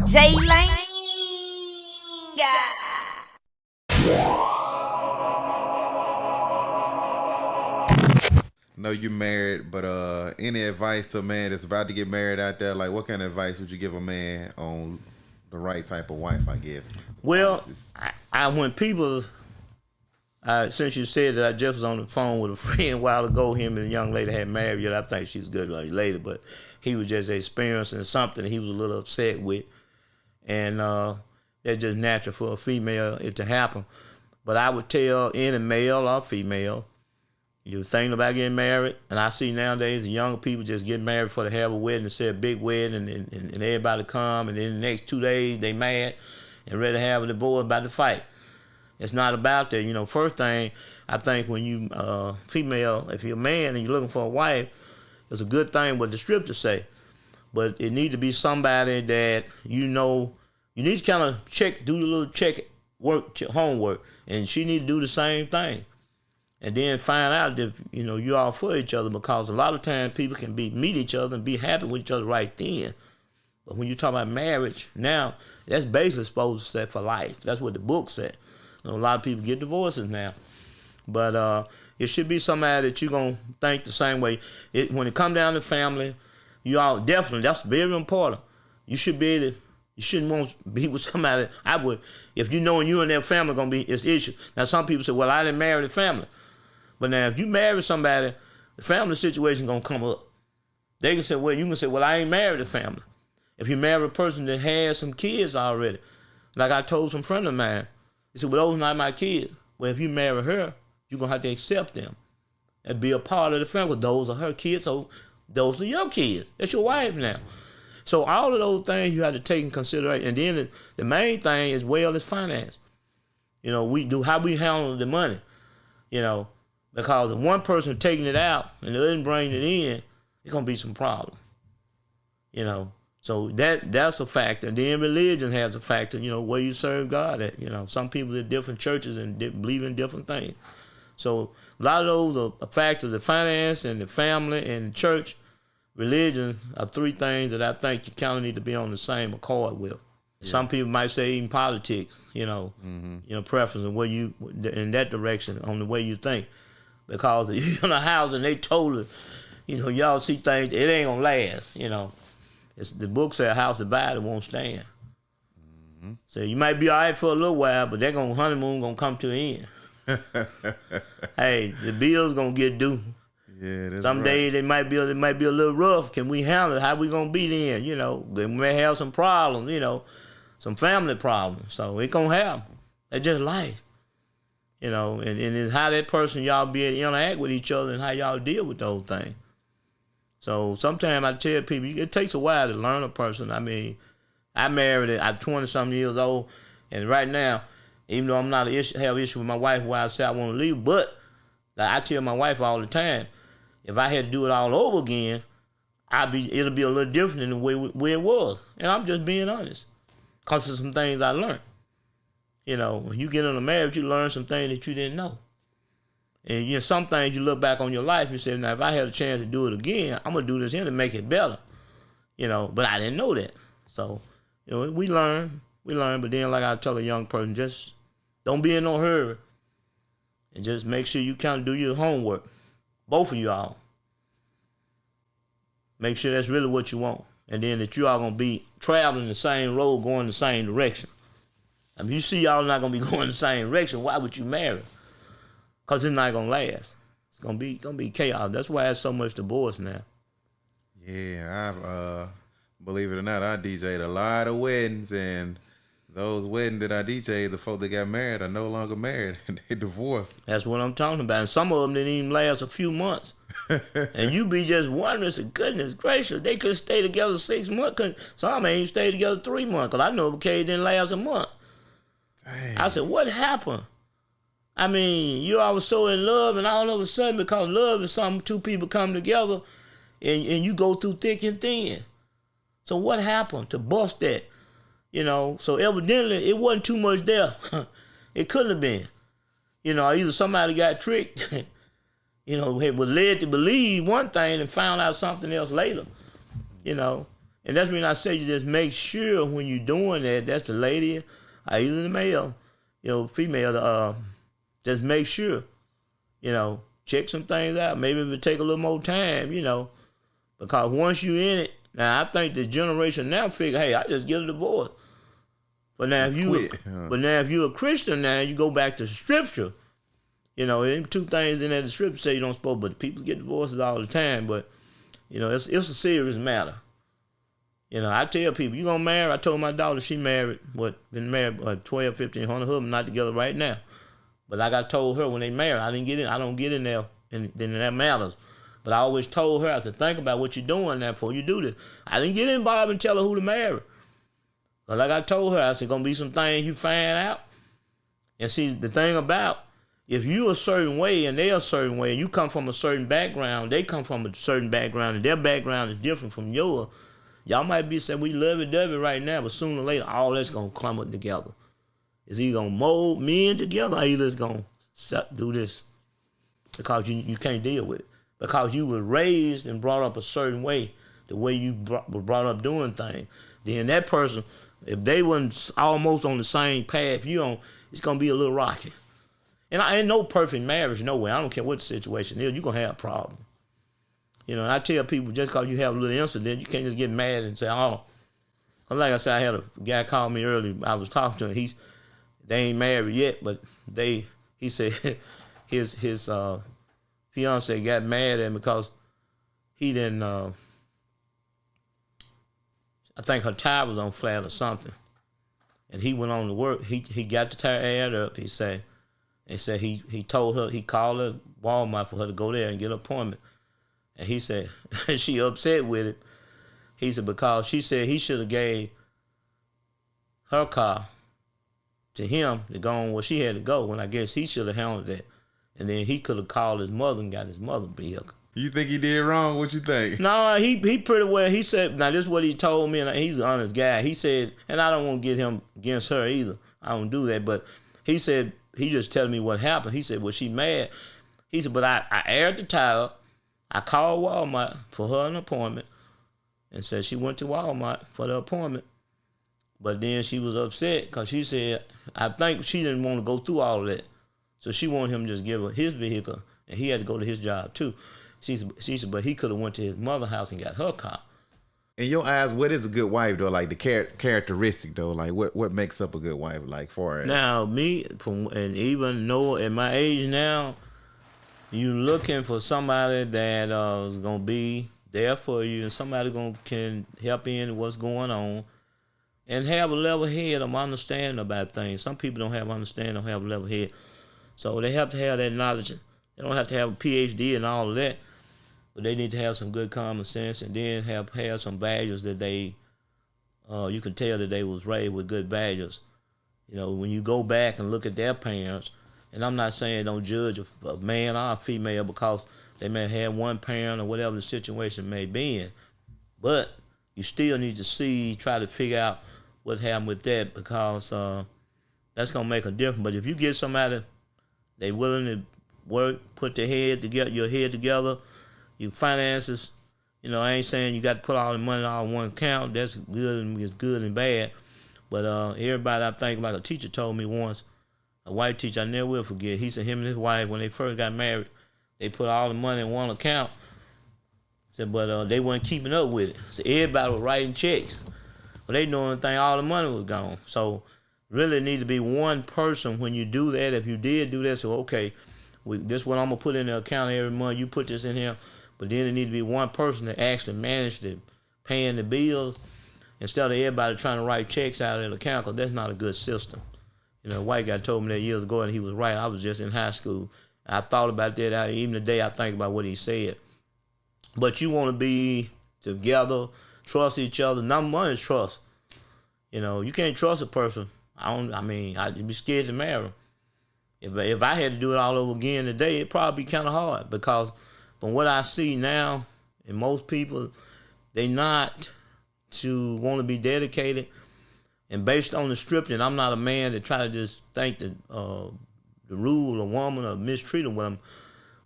J Lane. Know you married, but any advice to a man that's about to get married out there? Like, what kind of advice would you give a man on the right type of wife? I guess. Well, Qualities. I when people, since you said that, I just was on the phone with a friend a while ago. Him and a young lady had married. Yet I think she's a good lady, but he was just experiencing something he was a little upset with, and that's just natural for a female it to happen. But I would tell any male or female, you're thinking about getting married, and I see nowadays the younger people just get married for to have a wedding, instead of a big wedding, and everybody come, and then the next 2 days they mad and ready to have a divorce about to fight. It's not about that. First thing, I think when you female, if you're a man and you're looking for a wife, it's a good thing what the scriptures say. But it needs to be somebody that you need to kind of do a little homework, and she need to do the same thing. And then find out if you all for each other, because a lot of times people can meet each other and be happy with each other right then. But when you talk about marriage now, that's basically supposed to set for life. That's what the book said. A lot of people get divorces now, but it should be somebody that you're gonna think the same way. When it comes down to family, you all definitely, that's very important. You should be able to. You shouldn't want to be with somebody. I would, if you know you and their family gonna be it's issue. Now some people say, well, I didn't marry the family. But now, if you marry somebody, the family situation gonna come up. They can say, well, you can say, well, I ain't married a family. If you marry a person that has some kids already, like I told some friend of mine, he said, well, those are not my kids. Well, if you marry her, you're gonna have to accept them and be a part of the family. Well, those are her kids, so those are your kids. That's your wife now. So all of those things you have to take in consideration. And then the main thing is finance. We do how we handle the money. Because if one person taking it out and the other bringing it in, it's gonna be some problem. So that's a factor. And then religion has a factor. Where you serve God at. Some people in different churches and believe in different things. So a lot of those are factors: the finance and the family and the church, religion are three things that I think you kind of need to be on the same accord with. Yeah. Some people might say even politics. Preference and where you in that direction on the way you think. Because if you're in a house and they told it, y'all see things, it ain't gonna last, It's the book said a house divided won't stand. Mm-hmm. So you might be all right for a little while, but honeymoon gonna come to an end. Hey, the bill's gonna get due. Yeah, that's Some right. days they might be a little rough. Can we handle it? How we gonna be then? We may have some problems, some family problems. So it gonna happen. It's just life. And it's how that person y'all be able to interact with each other and how y'all deal with those things. So sometimes I tell people it takes a while to learn a person. I mean, I married at 20-something years old, and right now, even though I'm not have issue with my wife where I say I want to leave, but like I tell my wife all the time, if I had to do it all over again, it'll be a little different than the way it was. And I'm just being honest, because of some things I learned. When you get in a marriage, you learn some things that you didn't know. And some things you look back on your life, you say, now if I had a chance to do it again, I'm gonna do this here to make it better. But I didn't know that. So, we learn, but then like I tell a young person, just don't be in no hurry. And just make sure you kind of do your homework. Both of y'all. Make sure that's really what you want. And then that you all gonna be traveling the same road, going the same direction. I mean, you see y'all not going to be going the same direction, why would you marry? Because it's not going to last. It's going to be chaos. That's why there's so much divorce now. Yeah, I've, believe it or not, I DJ'd a lot of weddings, and those weddings that I DJ'd, the folk that got married are no longer married, and they divorced. That's what I'm talking about. And some of them didn't even last a few months. And you be just wondering, so goodness gracious, they could stay together 6 months. Some ain't even stay together 3 months, because I know a case didn't last a month. Dang. I said, what happened? I mean, you all was so in love, and all of a sudden, because love is something two people come together, and you go through thick and thin. So what happened to bust that? So evidently, it wasn't too much there. It couldn't have been. Either somebody got tricked, was led to believe one thing and found out something else later. And And that's when I say you just make sure when you're doing that, that's the lady or either the male, female, just make sure, check some things out. Maybe it would take a little more time, because once you in it, now I think the generation now figure, hey, I just get a divorce. But now if you're a Christian now, you go back to scripture. There two things in there the scripture say you don't supposed, but people get divorces all the time. But it's a serious matter. I tell people, you gonna marry? I told my daughter she married, been married 12, 15, 100 husbands, not together right now. But like I told her when they married, I don't get in there, and then that matters. But I always told her, I said, think about what you're doing now before you do this. I didn't get involved and tell her who to marry. But like I told her, I said, gonna be some things you find out. And see, the thing about, if you a certain way and they a certain way, and you come from a certain background, they come from a certain background, and their background is different from yours, y'all might be saying, we lovey-dovey right now, but sooner or later, all that's gonna clump together. Is he gonna mold men together, or either it's gonna do this? Because you can't deal with it. Because you were raised and brought up a certain way, the way you were brought up doing things. Then that person, if they weren't almost on the same path you on, it's gonna be a little rocky. And I ain't no perfect marriage, no way. I don't care what the situation is, you're gonna have a problem. And I tell people, just because you have a little incident, you can't just get mad and say, oh. Like I said, I had a guy call me earlier, I was talking to him, they ain't married yet, but he said his fiance got mad at him because he didn't, I think her tire was on flat or something. And he went on to work. He got the tire aired up, he said. And said he told her, he called her Walmart for her to go there and get an appointment. And he said, she upset with it. He said, because she said he should have gave her car to him to go on where she had to go, when I guess he should have handled that. And then he could have called his mother and got his mother's vehicle. You think he did wrong? What you think? No, he pretty well, he said, now this is what he told me, and he's an honest guy. He said, and I don't want to get him against her either. I don't do that, but he said, he just telling me what happened. He said, well, she mad. He said, but I aired the tire. I called Walmart for her an appointment and said she went to Walmart for the appointment. But then she was upset because she said, I think she didn't want to go through all of that. So she wanted him to just give her his vehicle, and he had to go to his job too. She said, but he could have went to his mother's house and got her car. In your eyes, what is a good wife though? Like the characteristic though, like what makes up a good wife? Like for it. Now me, and even Noah at my age now, you looking for somebody that is gonna be there for you, and somebody can help in what's going on, and have a level head of understanding about things. Some people don't have understanding, don't have a level head, so they have to have that knowledge. They don't have to have a PhD and all of that. But they need to have some good common sense, and then have some values that they, you can tell that they was raised with good values. When you go back and look at their parents, and I'm not saying don't judge a man or a female because they may have one parent or whatever the situation may be in, but you still need to try to figure out what's happened with that, because that's gonna make a difference. But if you get somebody, they willing to work, put your head together, your finances, I ain't saying you got to put all the money all in one account. That's good and bad. But everybody, I think, like a teacher told me once, a white teacher I never will forget, he said him and his wife, when they first got married, they put all the money in one account. Said, but they weren't keeping up with it. So everybody was writing checks. But they knew anything, all the money was gone. So really need to be one person when you do that. If you did do that, so okay, this is what I'm going to put in the account every month. You put this in here. But then it need to be one person that actually manage the paying the bills instead of everybody trying to write checks out of the account, because that's not a good system. A white guy told me that years ago, and he was right. I was just in high school. I thought about that. Even today, I think about what he said. But you want to be together, trust each other. Number one is trust. You can't trust a person. I'd be scared to marry him. If I had to do it all over again today, it'd probably be kind of hard, because from what I see now, and most people, they not to want to be dedicated. And based on the scripture, and I'm not a man that try to just think that the rule a woman or mistreat a woman,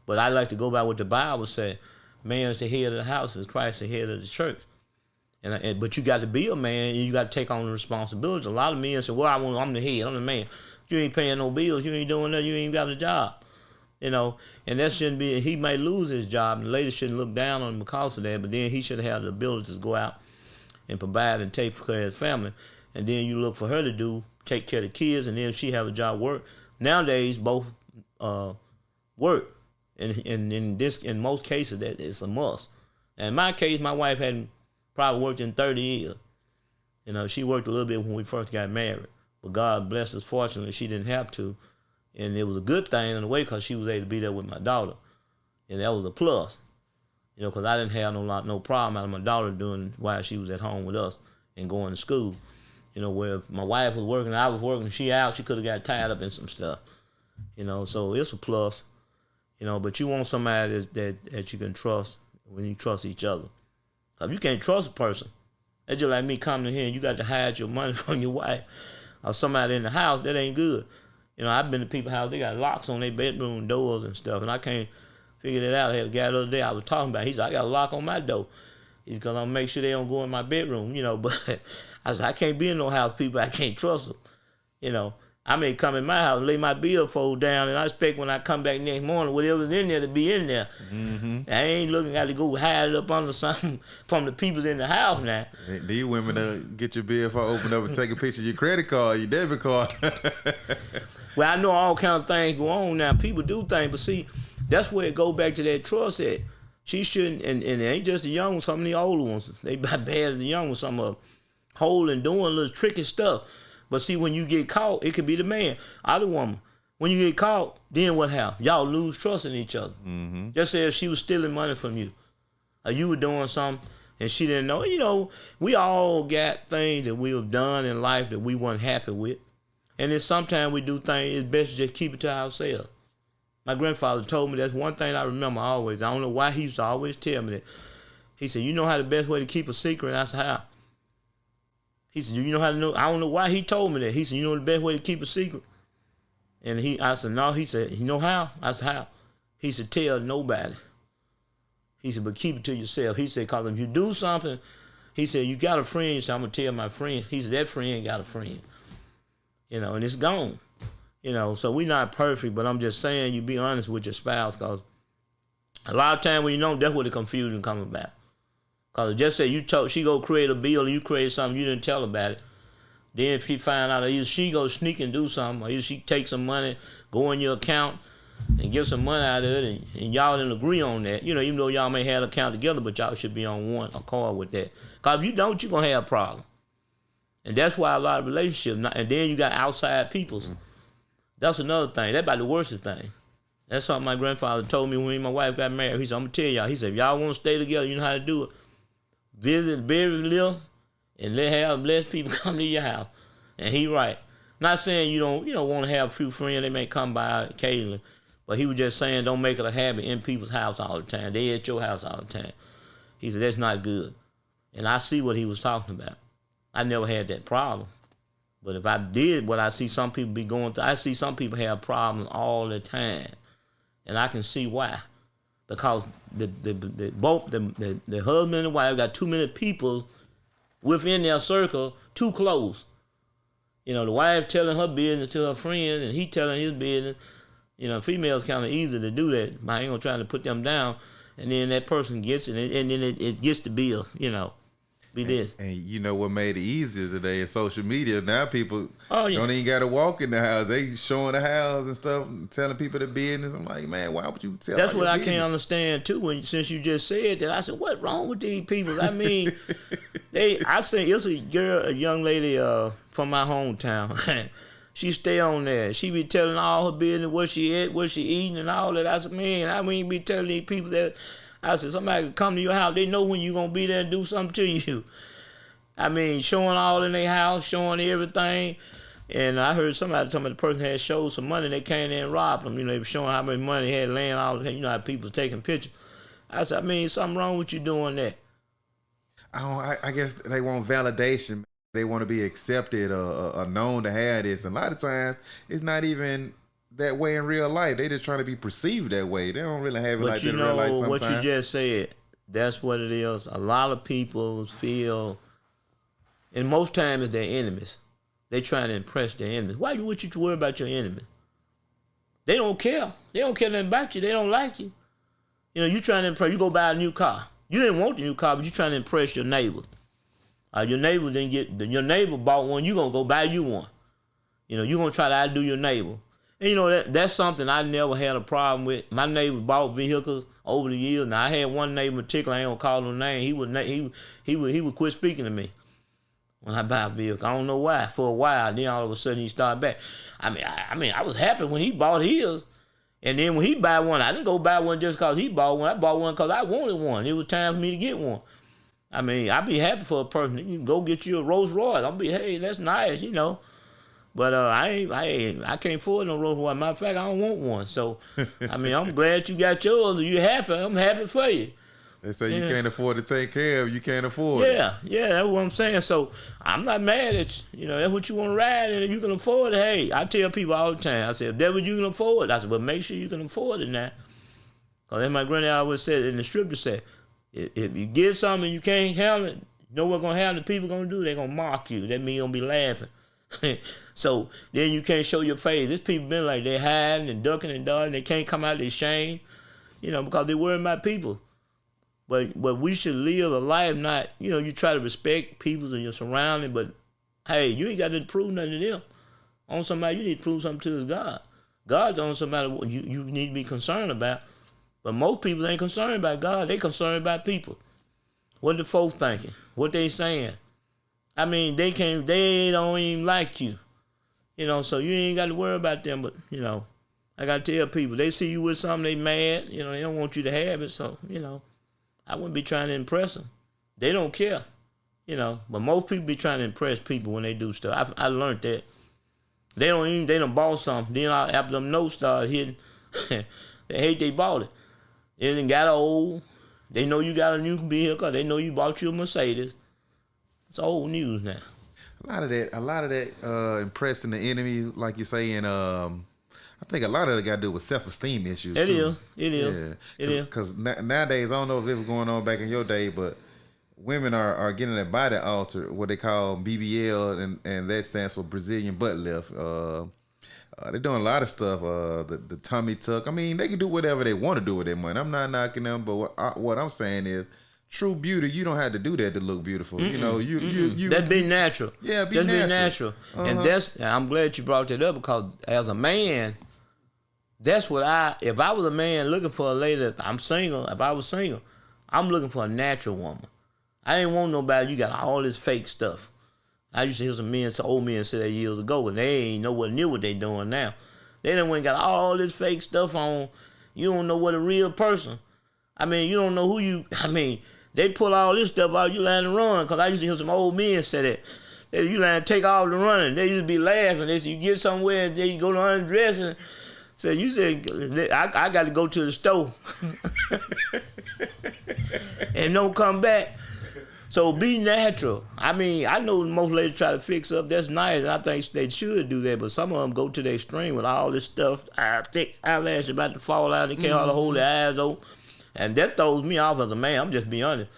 but I like to go by what the Bible said. Man is the head of the house, is Christ the head of the church. But you got to be a man, and you got to take on the responsibility. A lot of men say, "Well, I'm the head, I'm the man." You ain't paying no bills, you ain't doing nothing, you ain't got a job, And that shouldn't be. He may lose his job, and the lady shouldn't look down on him because of that. But then he should have the ability to go out and provide and take care of his family. And then you look for her to take care of the kids, and then if she have a job, work. Nowadays, both work, and in most cases that is a must. And in my case, my wife hadn't probably worked in 30 years. She worked a little bit when we first got married, but God blessed us. Fortunately, she didn't have to, and it was a good thing in a way because she was able to be there with my daughter, and that was a plus. Because I didn't have no problem out of my daughter doing while she was at home with us and going to school. Where if my wife was working, I was working, she out, she could have got tied up in some stuff. So it's a plus. But you want somebody that you can trust when you trust each other. Cause you can't trust a person. That's just like me coming in here and you got to hide your money from your wife or somebody in the house. That ain't good. I've been to people's house, they got locks on their bedroom doors and stuff, and I can't figure that out. I had a guy the other day I was talking about. He said, I got a lock on my door. He's because I'm make sure they don't go in my bedroom, But I said, I can't be in no house, people. I can't trust them, I may come in my house, lay my billfold down, and I expect when I come back next morning, whatever's in there to be in there. Mm-hmm. I ain't looking at to go hide it up under something from the people in the house now. These women get your billfold open up and take a picture of your credit card, your debit card. Well, I know all kinds of things go on now. People do things, but see, that's where it go back to that trust at. She shouldn't, and it ain't just the young ones, some of the older ones. They bad as the young ones, some of them holding, doing little tricky stuff. But see, when you get caught, it could be the man or the woman. When you get caught, then what happens? Y'all lose trust in each other. Mm-hmm. Just say if she was stealing money from you, or you were doing something and she didn't know. We all got things that we have done in life that we weren't happy with. And then sometimes we do things, it's best to just keep it to ourselves. My grandfather told me that's one thing I remember always. I don't know why he used to always tell me that. He said, you know how the best way to keep a secret? And I said, how? He said, you know how to know? I don't know why he told me that. He said, you know the best way to keep a secret? And I said, no. He said, you know how? I said, how? He said, tell nobody. He said, but keep it to yourself. He said, because if you do something, he said, you got a friend. He said, I'm going to tell my friend. He said, that friend got a friend. And it's gone. So we're not perfect, but I'm just saying you be honest with your spouse, because a lot of time when you know, that's where the confusion comes about. Because just say she go create a bill and you create something, you didn't tell about it. Then if she find out, either she go sneak and do something, or either she take some money, go in your account and get some money out of it, and y'all didn't agree on that. Even though y'all may have an account together, but y'all should be on one accord with that. Because if you don't, you're going to have a problem. And that's why a lot of relationships, and then you got outside peoples. That's another thing. That's about the worst thing. That's something my grandfather told me when me and my wife got married. He said, I'm going to tell y'all. He said, if y'all want to stay together, you know how to do it. Visit very little and have less people come to your house. And he right. Not saying you don't want to have a few friends. They may come by occasionally. But he was just saying don't make it a habit in people's house all the time. They at your house all the time. He said, that's not good. And I see what he was talking about. I never had that problem. But if I did what I see some people be going through, I see some people have problems all the time. And I can see why. Because both the husband and the wife got too many people within their circle too close. The wife telling her business to her friend and he telling his business. Females kind of easy to do that. I ain't gonna try to put them down. And then that person gets it, and then it gets the bill, be this. And you know what made it easier today is social media. Now people don't even got to walk in the house. They showing the house and stuff, and telling people the business. I'm like, man, why would you tell? That's what I business? can't understand too. Since you just said that, I said, what wrong with these people? I mean, I say it's a young lady from my hometown. She stay on there. She be telling all her business, what she ate, what she eating, and all that. I said, man, I wouldn't be telling these people that. I said, somebody can come to your house. They know when you're going to be there and do something to you. I mean, showing all in their house, showing everything. And I heard somebody tell me the person had showed some money. They came in and robbed them. They were showing how much money they had laying all the time. How people taking pictures. I said, I mean, something wrong with you doing that. I guess they want validation. They want to be accepted or known to have this. And a lot of times, it's not even that way in real life. They just trying to be perceived that way. They don't really have it like that in real life sometimes. What you just said, That's what it is. A lot of people feel, and most times it's their enemies. They trying to impress their enemies. Why would you worry about your enemy? They don't care. They don't care nothing about you. They don't like you. You know, you trying to impress. You go buy a new car. You didn't want the new car, but you trying to impress your neighbor. Your neighbor didn't get. Your neighbor bought one. You gonna go buy you one. You know, you gonna try to outdo your neighbor. And you know that's something I never had a problem with. My neighbors bought vehicles over the years. Now I had one neighbor in particular. I ain't gonna call no name. He would quit speaking to me when I buy a vehicle. I don't know why. For a while, then all of a sudden he started back. I mean, I was happy when he bought his. And then when he buy one, I didn't go buy one just because he bought one. I bought one because I wanted one. It was time for me to get one. I mean, I'd be happy for a person. You can go get you a Rolls Royce. I'll be, hey, that's nice, you know. But I can't afford no Rolls Royce. Matter of fact, I don't want one. So, I mean, I'm glad you got yours. If you're happy, I'm happy for you. They say you can't afford to take care of, you can't afford it. Yeah, that's what I'm saying. So I'm not mad at you. You know, that's what you want to ride, and if you can afford it, hey, I tell people all the time, I say, if that's what you can afford, I said, but make sure you can afford it now. Because as my granddad always said, in the scripture said, if you get something and you can't handle it, you know what's going to happen, the people going to do? They're going to mock you. That means you're going to be laughing. So then you can't show your face. There's people been like, they're hiding and ducking and dodging. They can't come out of their shame, you know, because they're worrying about people. But we should live a life not, you know, you try to respect people and your surroundings, but hey, you ain't got to prove nothing to them. On somebody you need to prove something to is God. God's on somebody you need to be concerned about. But most people ain't concerned about God. They concerned about people. What the folks thinking? What they saying? I mean, they don't even like you. You know, so you ain't got to worry about them. But, you know, I got to tell people, they see you with something, they mad. You know, they don't want you to have it. So, you know, I wouldn't be trying to impress them. They don't care, you know. But most people be trying to impress people when they do stuff. I learned that. They don't bought something. Then after them notes start hitting, they hate they bought it. They done got old. They know you got a new vehicle. They know you bought you a Mercedes. It's old news now. A lot of that impressing the enemy, like you say, and I think a lot of it got to do with self-esteem issues. It is. Because nowadays, I don't know if it was going on back in your day, but women are getting their body altered, what they call BBL, and that stands for Brazilian butt lift. They're doing a lot of stuff. The tummy tuck. I mean, they can do whatever they want to do with their money. I'm not knocking them, but what I'm saying is, true beauty, you don't have to do that to look beautiful. You know, you that be natural. Yeah, be natural. And I'm glad you brought that up, because as a man, that's what if I was a man looking for a lady, I'm single, if I was single, I'm looking for a natural woman. I ain't want nobody, you got all this fake stuff. I used to hear some old men say that years ago, and they ain't nowhere near what they doing now. They done went and got all this fake stuff on. You don't know what a real person. I mean, you don't know who they pull all this stuff out, you land and run. Because I used to hear some old men say that. You land and take all the running. They used to be laughing. They said, you get somewhere, and then you go to undress, and you said, I got to go to the store. And don't come back. So be natural. I mean, I know most ladies try to fix up. That's nice, and I think they should do that. But some of them go to the extreme with all this stuff. Thick eyelashes about to fall out. They can't hardly hold their eyes open. And that throws me off as a man. I'm just being honest.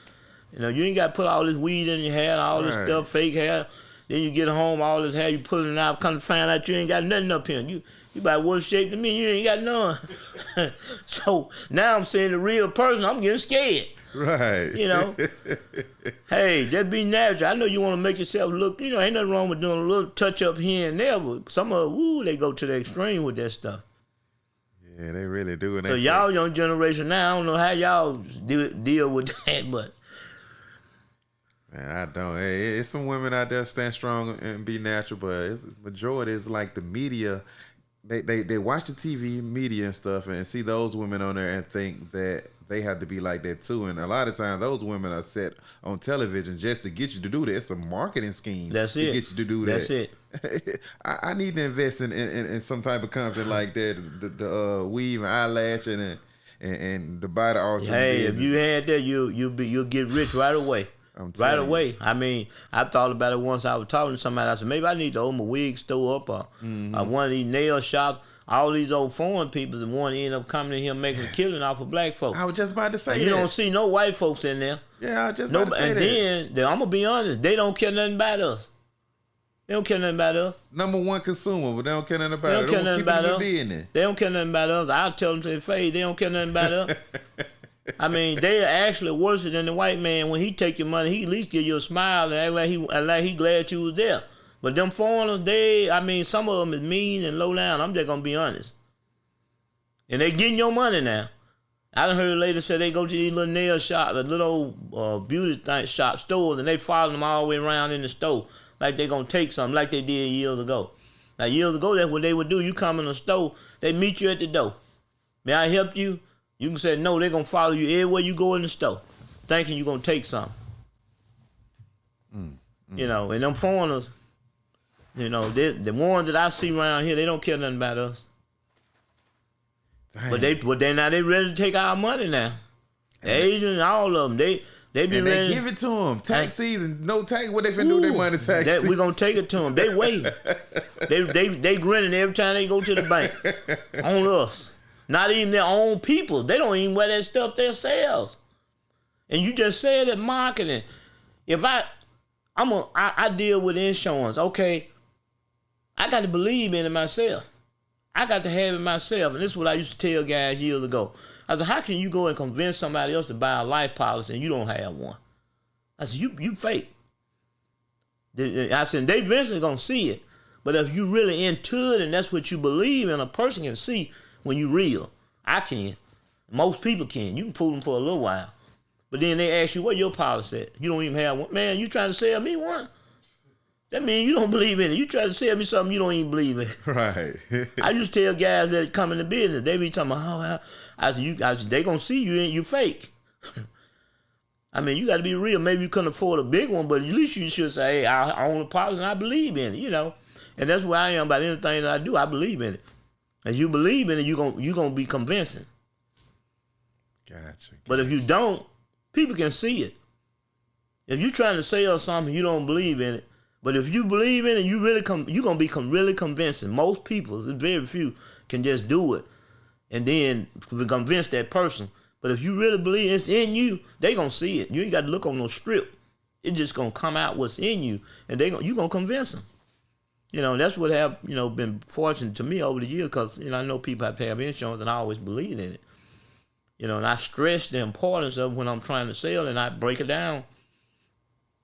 You know, you ain't got to put all this weed in your hair, all this stuff, fake hair. Then you get home, all this hair, you pulling it out, come to find out you ain't got nothing up here. You about worse shape than me. You ain't got none. So now I'm saying the real person, I'm getting scared. Right. You know, hey, just be natural. I know you want to make yourself look, you know, ain't nothing wrong with doing a little touch up here and there, but some of them, they go to the extreme with that stuff. Yeah, they really do. So y'all young generation now, I don't know how y'all deal with that, but. Man, I don't. Hey, it's some women out there stand strong and be natural, but majority is like the media. They watch the TV media and stuff and see those women on there and think that they have to be like that too. And a lot of times those women are set on television just to get you to do that. It's a marketing scheme. That's it. To get you to do that. That's it. I need to invest in some type of content like that. The weave and eyelash and the body also. Hey, if you had that, you'll get rich right away. Right away. I mean, I thought about it once. I was talking to somebody. I said, maybe I need to open a wig store up or one of these nail shops. all these old foreign people that want to end up coming in here making a killing off of black folks. I was just about to say you don't see no white folks in there. Yeah, I was just about to say that. And then, I'm going to be honest, they don't care nothing about us. They don't care nothing about us. Number one consumer, but they don't care nothing about us. They don't care nothing about us. They don't care nothing about us. I'll tell them to their face, they don't care nothing about us. I mean, they are actually worse than the white man. When he take your money, he at least give you a smile and act like he glad you was there. But them foreigners, some of them is mean and low down. I'm just going to be honest. And they getting your money now. I done heard a lady say they go to these little nail shop, the little beauty shop stores, and they follow them all the way around in the store like they going to take something like they did years ago. Now, years ago, that's what they would do. You come in the store, they meet you at the door. May I help you? You can say no, they're going to follow you everywhere you go in the store, thinking you're going to take something. You know, and them foreigners, you know, the ones that I see around here, they don't care nothing about us. Dang. But they ready to take our money now. The Asians, all of them, they be and ready. They give it to them. Tax season, no tax. What they finna do with their money? Tax season. We gonna take it to them. They waiting. they grinning every time they go to the bank on us. Not even their own people. They don't even wear that stuff themselves. And you just said that marketing. If I deal with insurance, okay, I got to believe in it myself. I got to have it myself. And this is what I used to tell guys years ago. I said, how can you go and convince somebody else to buy a life policy and you don't have one? I said, you fake. I said, they eventually going to see it. But if you really into it and that's what you believe in, a person can see when you real. I can. Most people can. You can fool them for a little while. But then they ask you, what your policy at? You don't even have one. Man, you trying to sell me one? That means you don't believe in it. You try to sell me something you don't even believe in. Right. I used to tell guys that come in the business, they be talking about, I said, they going to see you and you fake. I mean, you got to be real. Maybe you couldn't afford a big one, but at least you should say, hey, I own a policy and I believe in it, you know. And that's where I am about anything that I do. I believe in it. And you believe in it, you're gonna be convincing. Gotcha. But if you don't, people can see it. If you're trying to sell something, you don't believe in it. But if you believe in it, you're going to be really convincing. Most people, very few, can just do it and then convince that person. But if you really believe it's in you, they going to see it. You ain't got to look on no strip. It's just going to come out what's in you, and you're going to convince them. You know, that's what have, you know, been fortunate to me over the years because, you know, I know people have to have insurance and I always believe in it. You know, and I stress the importance of when I'm trying to sell and I break it down.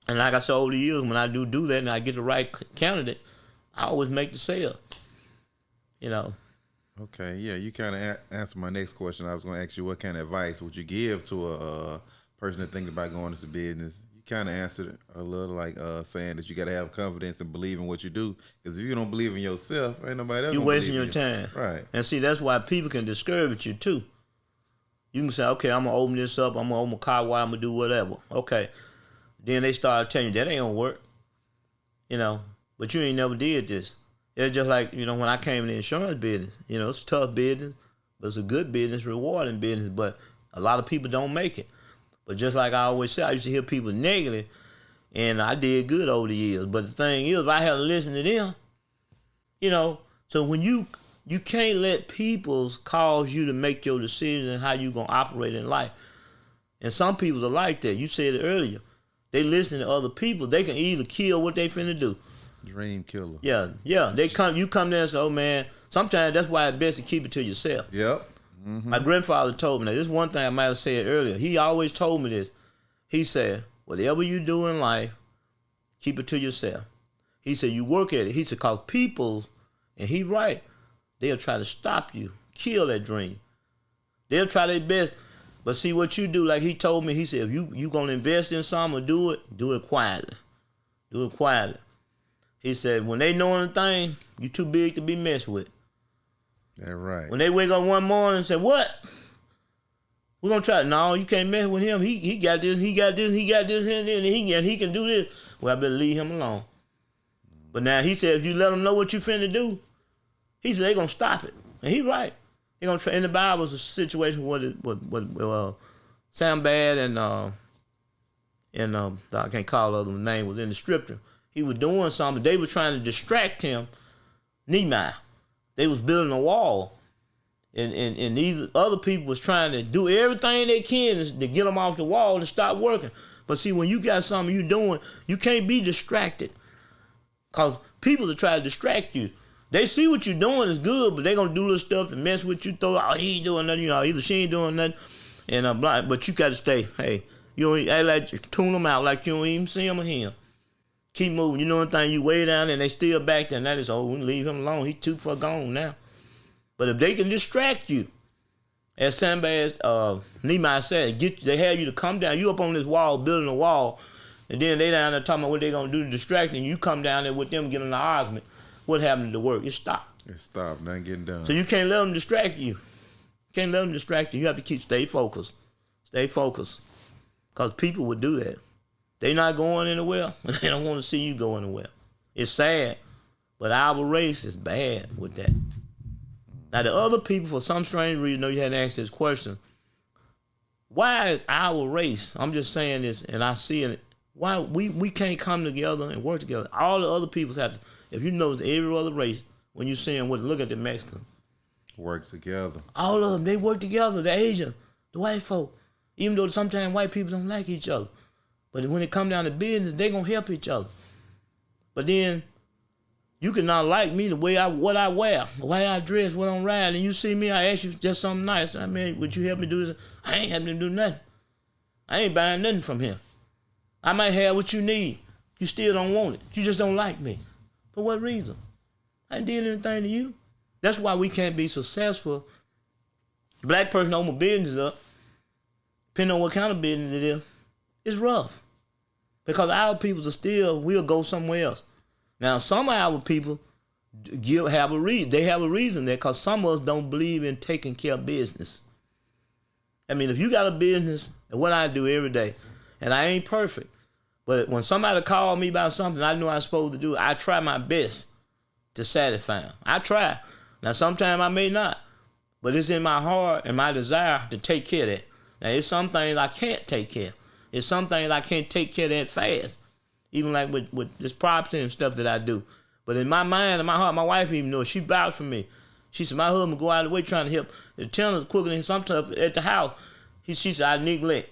And like I said over the years, when I do that and I get the right candidate, I always make the sale. You know. Okay, yeah, you kind of answered my next question. I was going to ask you what kind of advice would you give to a person that thinking about going into business. You kind of answered it a little like saying that you got to have confidence and believe in what you do. Because if you don't believe in yourself, ain't nobody else. You're wasting your time. Right. And see, that's why people can discourage you too. You can say, okay, I'm going to open this up. I'm going to open a car wash. I'm going to do whatever. Okay. Then they start telling you that ain't going to work. You know, but you ain't never did this. It's just like, you know, when I came in the insurance business, you know, it's a tough business, but it's a good business, rewarding business, but a lot of people don't make it. But just like I always say, I used to hear people negative, and I did good over the years. But the thing is, if I had to listen to them, you know, so when you can't let people cause you to make your decision and how you going to operate in life. And some people are like that. You said it earlier. They listen to other people. They can either kill what they finna do. Dream killer. Yeah. You come there and say, oh man, sometimes that's why it's best to keep it to yourself. Yep. Mm-hmm. My grandfather told me that. This is one thing I might have said earlier. He always told me this. He said, whatever you do in life, keep it to yourself. He said, you work at it. He said, cause people, and he right, they'll try to stop you, kill that dream. They'll try their best. But see what you do, like he told me, he said, if you gonna invest in something or do it quietly. Do it quietly. He said, when they know anything, you too big to be messed with. That's right. When they wake up one morning and say, what? We're gonna try. No, you can't mess with him. He got this, and he can do this. Well, I better leave him alone. But now he said, if you let them know what you finna do, he said, they gonna stop it. And he right. They gonna try. In the Bible was a situation where Sanballat and I can't call the other name, was in the scripture. He was doing something. They were trying to distract him, Nehemiah. They was building a wall. And these other people was trying to do everything they can to get them off the wall and stop working. But see, when you got something you doing, you can't be distracted. Because people will try to distract you. They see what you're doing is good, but they going to do little stuff to mess with you. He ain't doing nothing. Either she ain't doing nothing. And but you got to stay. Hey, you don't like tune them out like you don't even see them or hear them. Keep moving. You know one thing, you way down there and they still back there. And that is, we leave him alone. He's too far gone now. But if they can distract you, as Sanbaz Nehemiah said, they have you to come down. You up on this wall, building a wall, and then they down there talking about what they going to do to distract you. And you come down there with them getting in an argument. What happened to the work? It stopped. It stopped. Nothing getting done. So you can't let them distract you. Can't let them distract you. You have to stay focused. Stay focused. Because people would do that. They not going anywhere. They don't want to see you go anywhere. It's sad. But our race is bad with that. Now the other people, for some strange reason, you had to ask this question. Why is our race, I'm just saying this and I see it, why we can't come together and work together? All the other peoples have to, if you notice every other race, when you see them, look at the Mexicans. Work together. All of them, they work together. The Asian, the white folk. Even though sometimes white people don't like each other. But when it come down to business, they going to help each other. But then, you can not like me the way what I wear, the way I dress, what I'm riding. And you see me, I ask you just something nice. I mean, would you help me do this? I ain't helping to do nothing. I ain't buying nothing from here. I might have what you need. You still don't want it. You just don't like me. For what reason? I ain't did anything to you. That's why we can't be successful. Black person open business up, depending on what kind of business it is, it's rough. Because our people will go somewhere else. Now, some of our people have a reason. They have a reason there because some of us don't believe in taking care of business. I mean, if you got a business, and what I do every day, and I ain't perfect, but when somebody call me about something I know I'm supposed to do, I try my best to satisfy them. I try. Now, sometimes I may not, but it's in my heart and my desire to take care of that. Now, it's some things I can't take care of. It's some things I can't take care of that fast. Even like with this property and stuff that I do. But in my mind and my heart, my wife even knows. She vouched for me. She said, my husband go out of the way trying to help. The tenants cooking and some stuff at the house. She said, I neglect.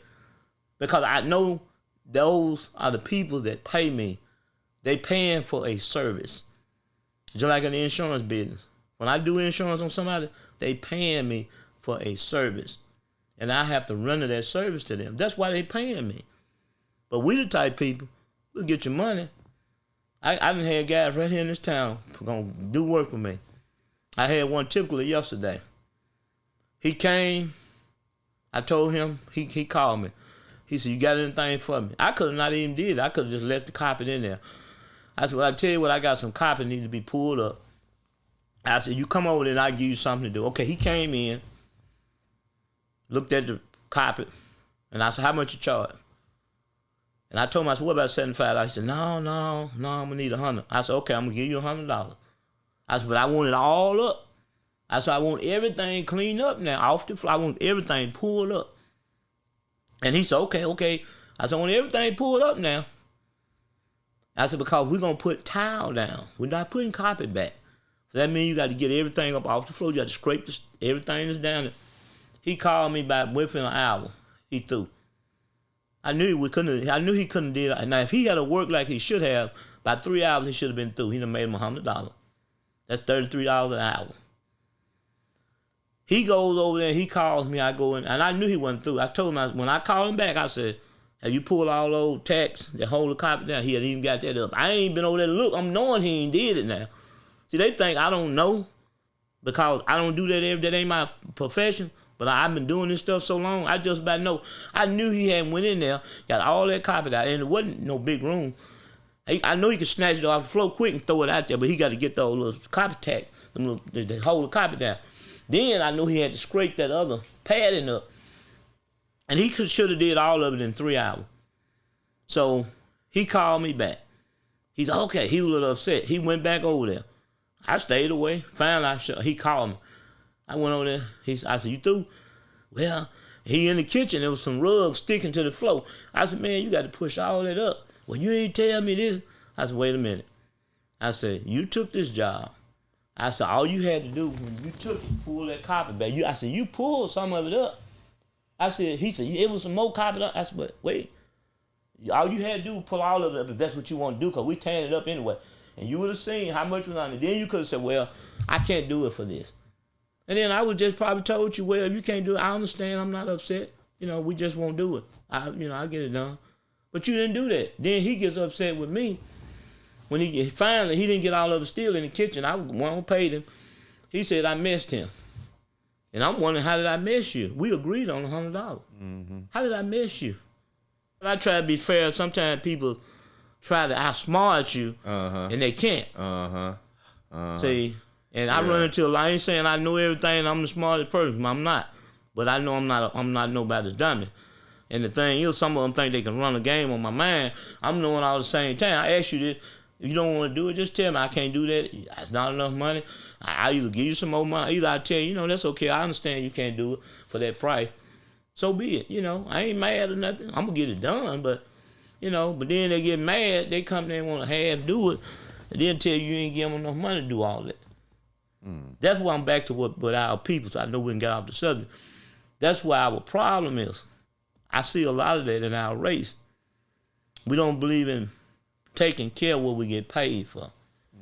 Because I know those are the people that pay me. They paying for a service. Just like in the insurance business. When I do insurance on somebody, they paying me for a service. And I have to render that service to them. That's why they paying me. But we the type people, we'll get your money. I done had guys right here in this town gonna do work with me. I had one typically yesterday. He came, I told him, he called me. He said, you got anything for me? I could have not even did it. I could have just left the carpet in there. I said, well, I tell you what, I got some carpet need to be pulled up. I said, you come over there and I'll give you something to do. Okay, he came in, looked at the carpet, and I said, how much you charge? And I told him, I said, what about $75? He said, no, I'm going to need $100. I said, okay, I'm going to give you $100. I said, but I want it all up. I said, I want everything cleaned up now, off the floor. I want everything pulled up. And he said, okay. I said, I want everything pulled up now. I said, because we're going to put tile down. We're not putting carpet back. So that means you got to get everything up off the floor. You got to scrape everything that's down there. He called me back within an hour. He threw. I knew he couldn't do it. Now, if he had to work like he should have, by 3 hours he should have been through. He'd have made him $100. That's $33 an hour. He goes over there, he calls me, I go in, and I knew he wasn't through. I told him, when I called him back, I said, have you pulled all those tacks that hold the carpet down? He hadn't even got that up. I ain't been over there to look. I'm knowing he ain't did it now. See, they think I don't know because I don't do that every day. That ain't my profession. But I've been doing this stuff so long, I just about know. I knew he hadn't went in there, got all that carpet out, and it wasn't no big room. I know he could snatch it off the floor quick and throw it out there, but he got to get those little carpet tack, to hold the carpet down. Then I knew he had to scrape that other padding up. And he should have did all of it in 3 hours. So he called me back. He said, okay, he was a little upset. He went back over there. I stayed away. Finally, he called me. I went over there. I said, you through? Well, he in the kitchen. There was some rugs sticking to the floor. I said, man, you got to push all that up. Well, you ain't tell me this. I said, wait a minute. I said, you took this job. I said, all you had to do when you took it, pull that carpet back. I said, you pulled some of it up. I said, he said, it was some more carpet up. I said, but wait. All you had to do was pull all of it up if that's what you want to do, because we tearing it up anyway. And you would have seen how much was on it. Then you could have said, well, I can't do it for this. And then I would just probably told you, well, if you can't do it, I understand. I'm not upset. We just won't do it. I'll get it done. But you didn't do that. Then he gets upset with me. When he finally, he didn't get all of it still in the kitchen. I won't pay him. He said, I missed him. And I'm wondering, how did I miss you? We agreed on $100. Mm-hmm. How did I miss you? I try to be fair. Sometimes people try to outsmart you, and they can't. See, and I run into a lot. I ain't saying I know everything and I'm the smartest person. I'm not. But I know I'm not nobody's dummy. And the thing is, some of them think they can run a game on my mind. I'm knowing all the same time. I ask you this. If you don't want to do it, just tell me I can't do that. It's not enough money. I either give you some more money, either I tell you, that's okay. I understand you can't do it for that price. So be it. I ain't mad or nothing. I'm going to get it done, but then they get mad. They come there and want to half do it, and then tell you ain't give them enough money to do all that. That's why I'm back to what our people, so I know we can get off the subject. That's why our problem is. I see a lot of that in our race. We don't believe in taking care of what we get paid for,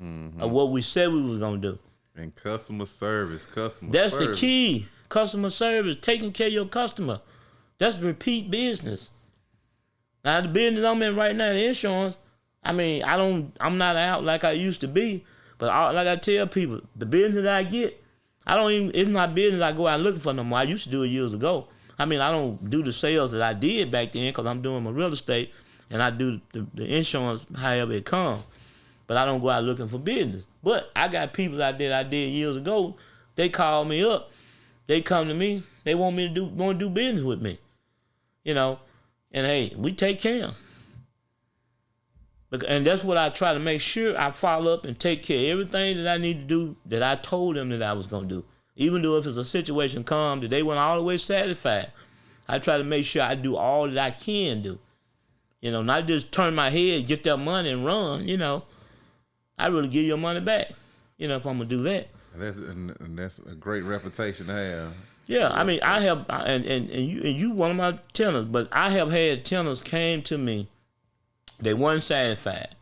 or what we said we was gonna do. And customer service. That's the key. Customer service, taking care of your customer. That's repeat business. Now the business I'm in right now, the insurance. I'm not out like I used to be, but like I tell people, the business that I get, it's not business I go out looking for no more. I used to do it years ago. I don't do the sales that I did back then because I'm doing my real estate. And I do the insurance however it comes. But I don't go out looking for business. But I got people out there that I did years ago. They call me up. They come to me. They want to do business with me. And hey, we take care. And that's what I try to make sure I follow up and take care of everything that I need to do that I told them that I was going to do. Even though if it's a situation come that they weren't all the way satisfied, I try to make sure I do all that I can do. Not just turn my head, get that money and run, I really give your money back, if I'm going to do that. And that's a great reputation to have. Yeah, I have, and you one of my tenants, but I have had tenants came to me, they weren't satisfied.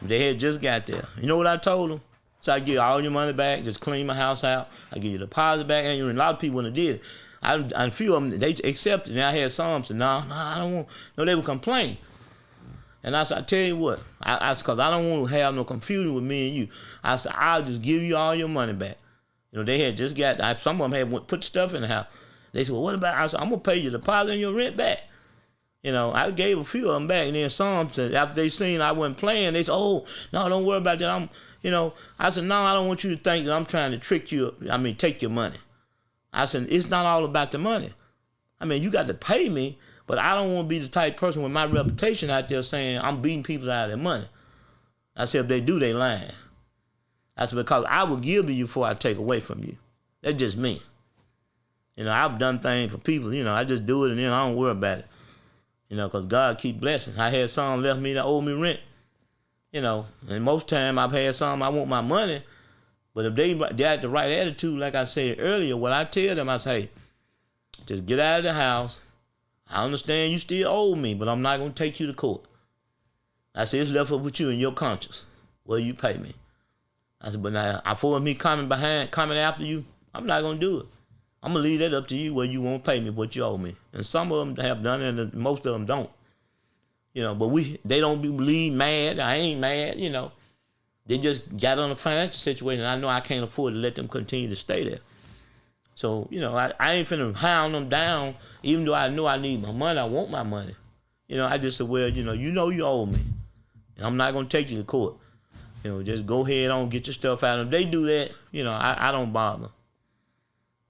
They had just got there. You know what I told them? So I give you all your money back, just clean my house out, I give you the deposit back, and a lot of people when they did it. And a few of them, they accepted. And I had some say, no, I don't want. No, they would complain. And I said, I tell you what, because I don't want to have no confusion with me and you. I said, I'll just give you all your money back. They had just got, some of them had put stuff in the house. They said, well, what about, I said, I'm going to pay your deposit and your rent back. I gave a few of them back. And then some said, after they seen I wasn't playing, they said, oh, no, don't worry about that. I said, no, I don't want you to think that I'm trying to trick you, take your money. I said, it's not all about the money. You got to pay me, but I don't want to be the type of person with my reputation out there saying I'm beating people out of their money. I said, if they do, they lying. I said, because I will give to you before I take away from you. That's just me. I've done things for people, I just do it and then I don't worry about it. Because God keep blessing. I had some left me that owe me rent. And most time I've had some, I want my money. But if they got the right attitude, like I said earlier, what I tell them, I say, just get out of the house. I understand you still owe me, but I'm not going to take you to court. I said, it's left up with you and your conscience. Well, you pay me. I said, but now, for me coming after you, I'm not going to do it. I'm going to leave that up to you where you won't pay me what you owe me. And some of them have done it, and most of them don't. But they don't believe mad. I ain't mad, They just got on a financial situation. I know I can't afford to let them continue to stay there. So, I ain't finna hound them down, even though I know I need my money. I want my money. I just said, well, you owe me. And I'm not going to take you to court. Just go ahead on, get your stuff out. If they do that, I don't bother.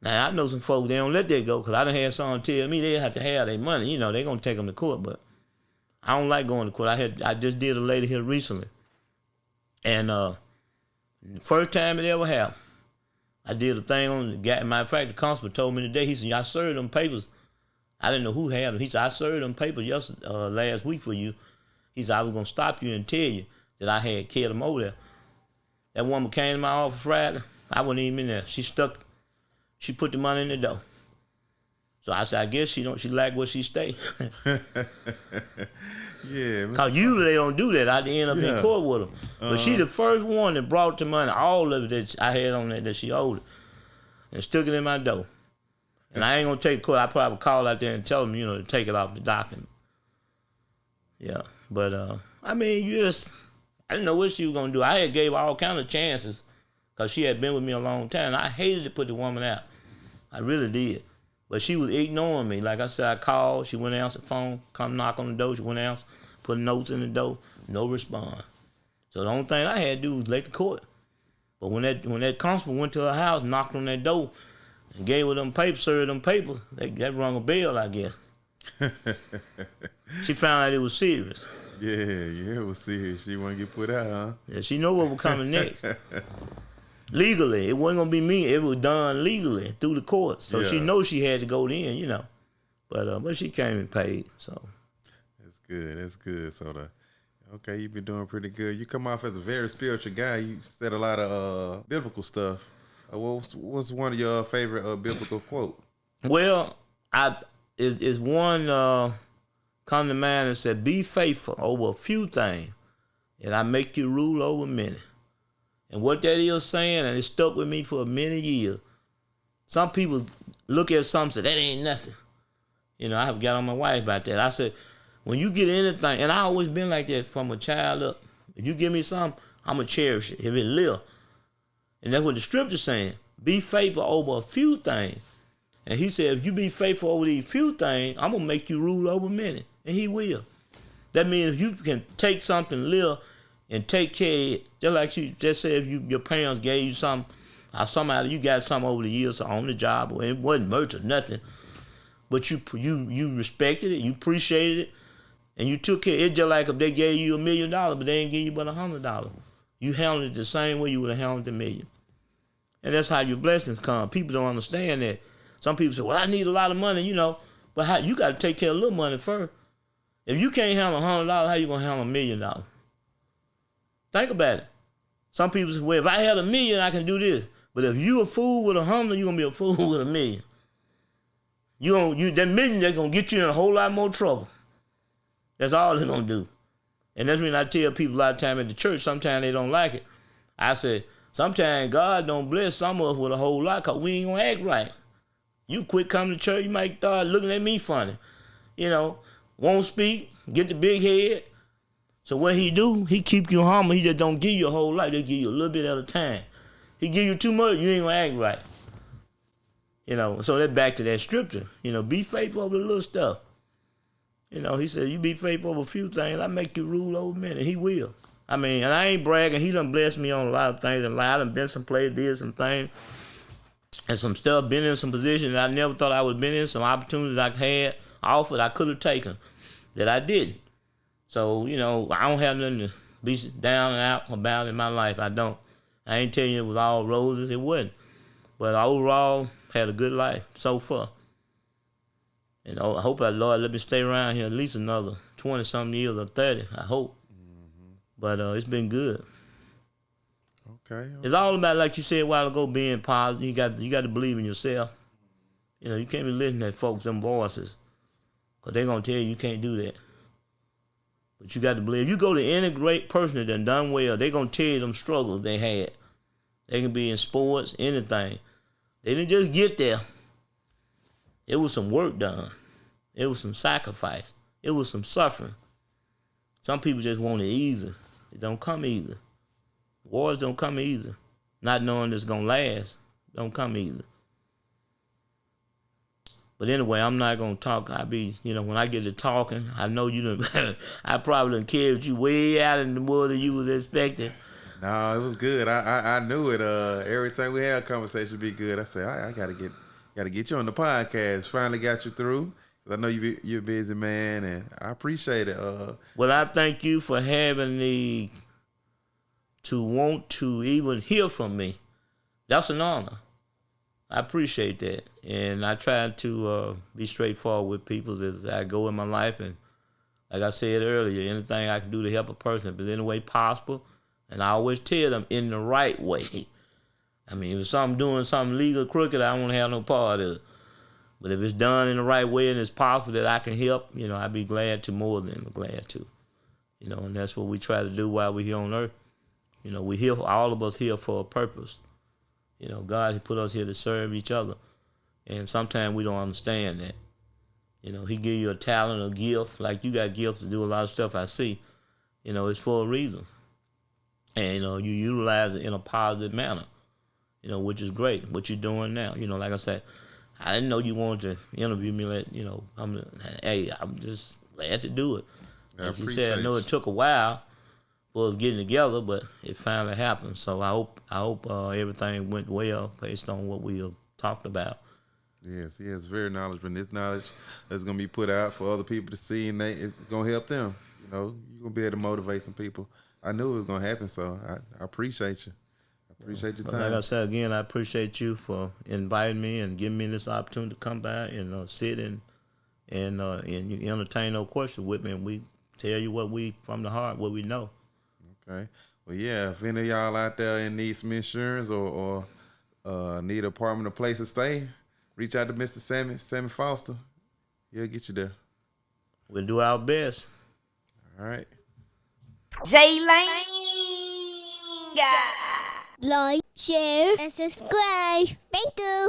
Now, I know some folks, they don't let that go because I done had someone tell me they have to have their money. They're going to take them to court, but I don't like going to court. I just did a lady here recently. And first time it ever happened, I did a thing on the guy. Matter of fact, the constable told me today, he said, I served them papers. I didn't know who had them. He said, I served them papers last week for you. He said, I was going to stop you and tell you that I had killed them over there. That woman came to my office Friday. I wasn't even in there. She put the money in the door. So I said, I guess she like where she stay. Yeah. Cause usually they don't do that. I end up in court with them. But she the first one that brought the money, all of it that I had on that she owed it, and stuck it in my door. And I ain't gonna take court. I probably call out there and tell them, to take it off the document. Yeah, but I mean, I didn't know what she was gonna do. I had gave her all kind of chances, cause she had been with me a long time. I hated to put the woman out. I really did. But she was ignoring me. Like I said, I called. She went and answered the phone. Come knock on the door. She went and answered. Put notes in the door. No response. So the only thing I had to do was let the court. But when that constable went to her house, knocked on that door, and gave her them papers, served them papers, that rung a bell, I guess. She found out it was serious. Yeah, it was serious. She wanted to get put out, huh? Yeah, she know what was coming next. Legally, it wasn't gonna be me. It was done legally through the courts, so she knows she had to go in, But she came and paid. So that's good. So okay, you've been doing pretty good. You come off as a very spiritual guy. You said a lot of biblical stuff. What's one of your favorite biblical quote? Well, is one come to mind and said, "Be faithful over a few things, and I make you rule over many." And what that is saying, and it stuck with me for many years. Some people look at something and say, that ain't nothing. I have got on my wife about that. I said, when you get anything, and I always been like that from a child up, if you give me something, I'm going to cherish it, if it live. And that's what the scripture's saying. Be faithful over a few things. And he said, if you be faithful over these few things, I'm going to make you rule over many. And he will. That means if you can take something, live, and take care of it, just like you just said, if your parents gave you something, or somehow you got something over the years on the job, or it wasn't much or nothing, but you respected it, you appreciated it, and you took care. It's just like if they gave you $1 million, but they didn't give you but $100. You handled it the same way you would have handled the $1 million. And that's how your blessings come. People don't understand that. Some people say, well, I need a lot of money, but you got to take care of a little money first. If you can't handle $100, how you going to handle $1 million? Think about it. Some people say, well, if I had $1 million, I can do this. But if you a fool with $100, you're going to be a fool with $1 million. That $1 million, they're going to get you in a whole lot more trouble. That's all they're going to do. And that's when I tell people a lot of time at the church, sometimes they don't like it. I said, sometimes God don't bless some of us with a whole lot because we ain't going to act right. You quit coming to church, you might start looking at me funny. Won't speak, get the big head. So what he do, he keep you humble. He just don't give you a whole lot. They give you a little bit at a time. He give you too much, you ain't gonna act right. So that's back to that scripture. Be faithful over the little stuff. He said, you be faithful over a few things, I make you rule over many. He will. I mean, and I ain't bragging. He done blessed me on a lot of things in life. I done been some place, did some things, and some stuff, been in some positions that I never thought I would have been in, some opportunities I had offered I could have taken that I didn't. So, I don't have nothing to be down and out about in my life. I don't. I ain't telling you it was all roses. It wasn't. But overall, had a good life so far. I hope that Lord let me stay around here at least another 20-something years or 30, I hope. Mm-hmm. But it's been good. Okay. It's all about, like you said a while ago, being positive. You got to believe in yourself. You can't be listening to folks, them voices, because they're going to tell you can't do that. But you got to believe. If you go to any great person that done well, they're going to tell you them struggles they had. They can be in sports, anything. They didn't just get there. It was some work done. It was some sacrifice. It was some suffering. Some people just want it easy. It don't come easy. Wars don't come easy. Not knowing it's going to last don't come easy. But anyway, I'm not going to talk. When I get to talking, I know you done, I probably done carried you way out in the more than you was expecting. No, it was good. I knew it. Every time we had a conversation, it'd be good. I said, I got to get you on the podcast. Finally got you through. I know you're a busy man, and I appreciate it. Well, I thank you for having to want to even hear from me. That's an honor. I appreciate that. And I try to be straightforward with people as I go in my life. And like I said earlier, anything I can do to help a person, if it's any way possible, And I always tell them in the right way. I mean, if I'm doing something legal crooked, I don't want to have no part of it. But if it's done in the right way and it's possible that I can help, I'd be glad to, more than glad to. And that's what we try to do while we're here on earth. We here, all of us here for a purpose. God, he put us here to serve each other. And sometimes we don't understand that. He give you a talent, a gift. Like you got gifts to do a lot of stuff I see. It's for a reason. And, you utilize it in a positive manner, which is great, what you're doing now. Like I said, I didn't know you wanted to interview me. I'm just glad to do it. Like you said, I know it took a while for us getting together, but it finally happened. So I hope everything went well based on what we have talked about. Yes, very knowledgeable. This knowledge is going to be put out for other people to see, and it's going to help them. You're going to be able to motivate some people. I knew it was going to happen, so I appreciate you. I appreciate your time. Like I said, again, I appreciate you for inviting me and giving me this opportunity to come by and sit and you entertain no questions with me, and we tell you what we, from the heart, what we know. Okay. Well, yeah, if any of y'all out there need some insurance or need an apartment or place to stay, reach out to Mr. Sammy Foster. He'll get you there. We'll do our best. All right. J-Lane. Like, share, and subscribe. Thank you.